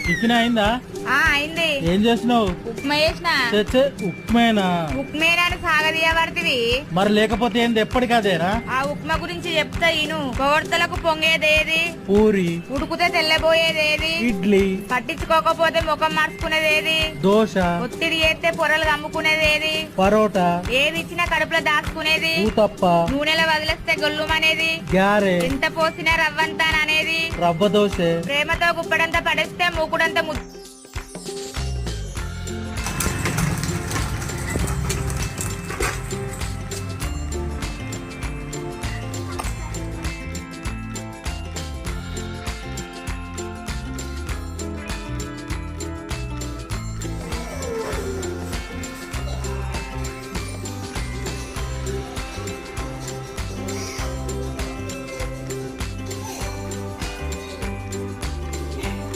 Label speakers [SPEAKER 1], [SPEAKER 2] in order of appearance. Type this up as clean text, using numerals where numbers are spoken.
[SPEAKER 1] Tiffin అయిందా?
[SPEAKER 2] అయింది.
[SPEAKER 1] ఏం చేసినావు?
[SPEAKER 2] ఉప్మా చేసిన.
[SPEAKER 1] ఉప్మేనా?
[SPEAKER 2] ఉప్మేనాని సాగదీయబడితివి.
[SPEAKER 1] మరి లేకపోతే ఏంది ఎప్పటికదేనా?
[SPEAKER 2] ఆ ఉప్మా గురించి చెప్తా ఇను. పొగడ్తలకు పొంగేదేది?
[SPEAKER 1] పూరి.
[SPEAKER 2] ఉడుకుతే తెల్లబోయేదేది?
[SPEAKER 1] ఇడ్లీ.
[SPEAKER 2] పట్టించుకోకపోతే ముఖం మార్చుకునేదేది?
[SPEAKER 1] దోశ.
[SPEAKER 2] ఒత్తిడి చేస్తే పొరలు కమ్ముకునేదేది?
[SPEAKER 1] పరోటా.
[SPEAKER 2] ఏది ఇచ్చినా కడుపులో దాచుకునేది?
[SPEAKER 1] ఊతప్ప.
[SPEAKER 2] నూనెలో వదిలేస్తే గొల్లుమనేది?
[SPEAKER 1] గారె.
[SPEAKER 2] ఎంత పోసినా రవ్వంతాననేది?
[SPEAKER 1] రవ్వ దోశ.
[SPEAKER 2] ప్రేమతో గుప్పడంతా పడేస్తే మూకుడంతా